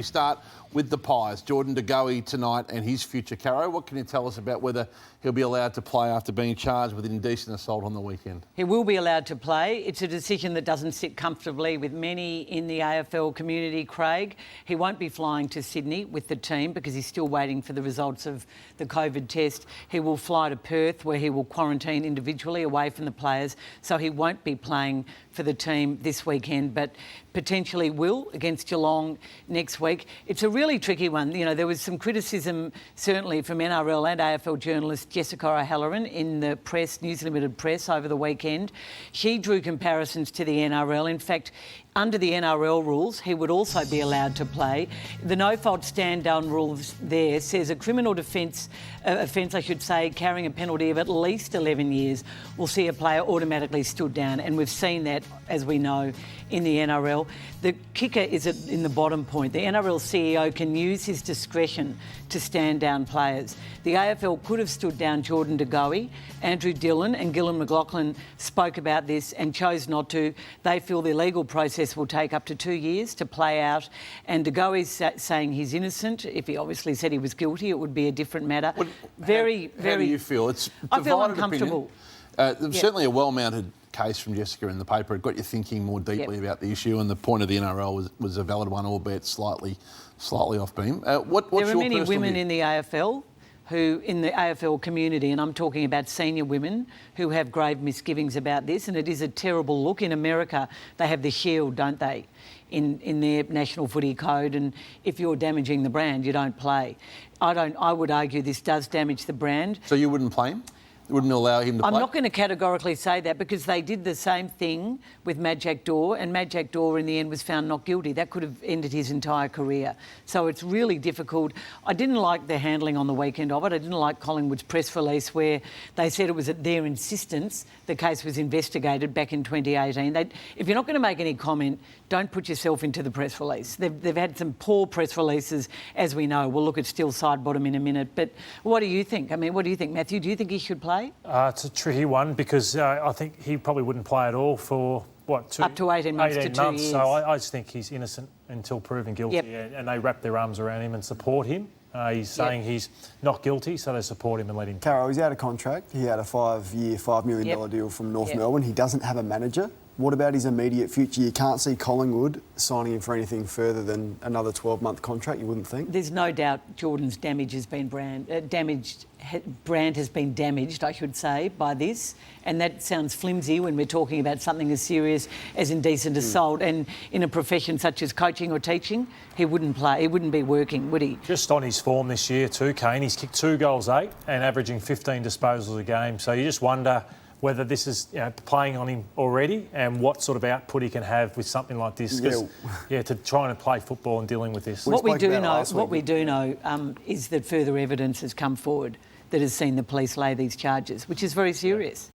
We start with the Pies. Jordan Goey tonight and his future. Caro, what can you tell us about whether he'll be allowed to play after being charged with indecent assault on the weekend? He will be allowed to play. It's a decision that doesn't sit comfortably with many in the AFL community, Craig. He won't be flying to Sydney with the team because he's still waiting for the results of the COVID test. He will fly to Perth where he will quarantine individually away from the players. So he won't be playing for the team this weekend, but potentially will against Geelong next week. It's a really tricky one. You know, there was some criticism certainly from NRL and AFL journalist Jessica O'Halloran in the press, News Limited press over the weekend. She drew comparisons to the NRL. In fact, under the NRL rules, he would also be allowed to play. The no-fault stand-down rules there says a criminal offence, carrying a penalty of at least 11 years will see a player automatically stood down. And we've seen that, as we know, in the NRL. The kicker is in the bottom point. The NRL CEO can use his discretion to stand down players. The AFL could have stood down Jordan Goey. Andrew Dillon and Gillan McLachlan spoke about this and chose not to. They feel the legal process will take up to 2 years to play out. And Goey's saying he's innocent. If he obviously said he was guilty, it would be a different matter. How do you feel? I feel uncomfortable. Certainly a well-mounted case from Jessica in the paper. It got you thinking more deeply about the issue, and the point of the NRL was a valid one, albeit slightly off beam. What's there are many women view? in the AFL in the AFL community, and I'm talking about senior women who have grave misgivings about this, and it is a terrible look. In America, they have the shield, don't they, in their national footy code, and if you're damaging the brand, you don't play. I would argue this does damage the brand. So you wouldn't play him? You wouldn't allow him to play? I'm not going to categorically say that because they did the same thing with Majak Daw, and Majak Daw in the end was found not guilty. That could have ended his entire career. So it's really difficult. I didn't like the handling on the weekend of it. I didn't like Collingwood's press release where they said it was at their insistence the case was investigated back in 2018. If you're not going to make any comment, don't put yourself into the press release. They've had some poor press releases, as we know. We'll look at Still Sidebottom in a minute. But what do you think? I mean, what do you think, Matthew? Do you think he should play? It's a tricky one because I think he probably wouldn't play at all for, up to 18 months to 2 years. So I just think he's innocent until proven guilty. Yep. And they wrap their arms around him and support him. He's saying he's not guilty, so they support him and let him. Caro, he's out of contract. He had a 5-year, $5 million deal from North Melbourne. He doesn't have a manager. What about his immediate future? You can't see Collingwood signing him for anything further than another 12-month contract, you wouldn't think? There's no doubt Jordan's brand has been damaged, I should say, by this. And that sounds flimsy when we're talking about something as serious as indecent assault. And in a profession such as coaching or teaching, he wouldn't play. He wouldn't be working, would he? Just on his form this year too, Kane. He's kicked 2 goals, 8, and averaging 15 disposals a game. So you just wonder whether this is playing on him already and what sort of output he can have with something like this. To try and play football and dealing with this. What we do know is that further evidence has come forward that has seen the police lay these charges, which is very serious.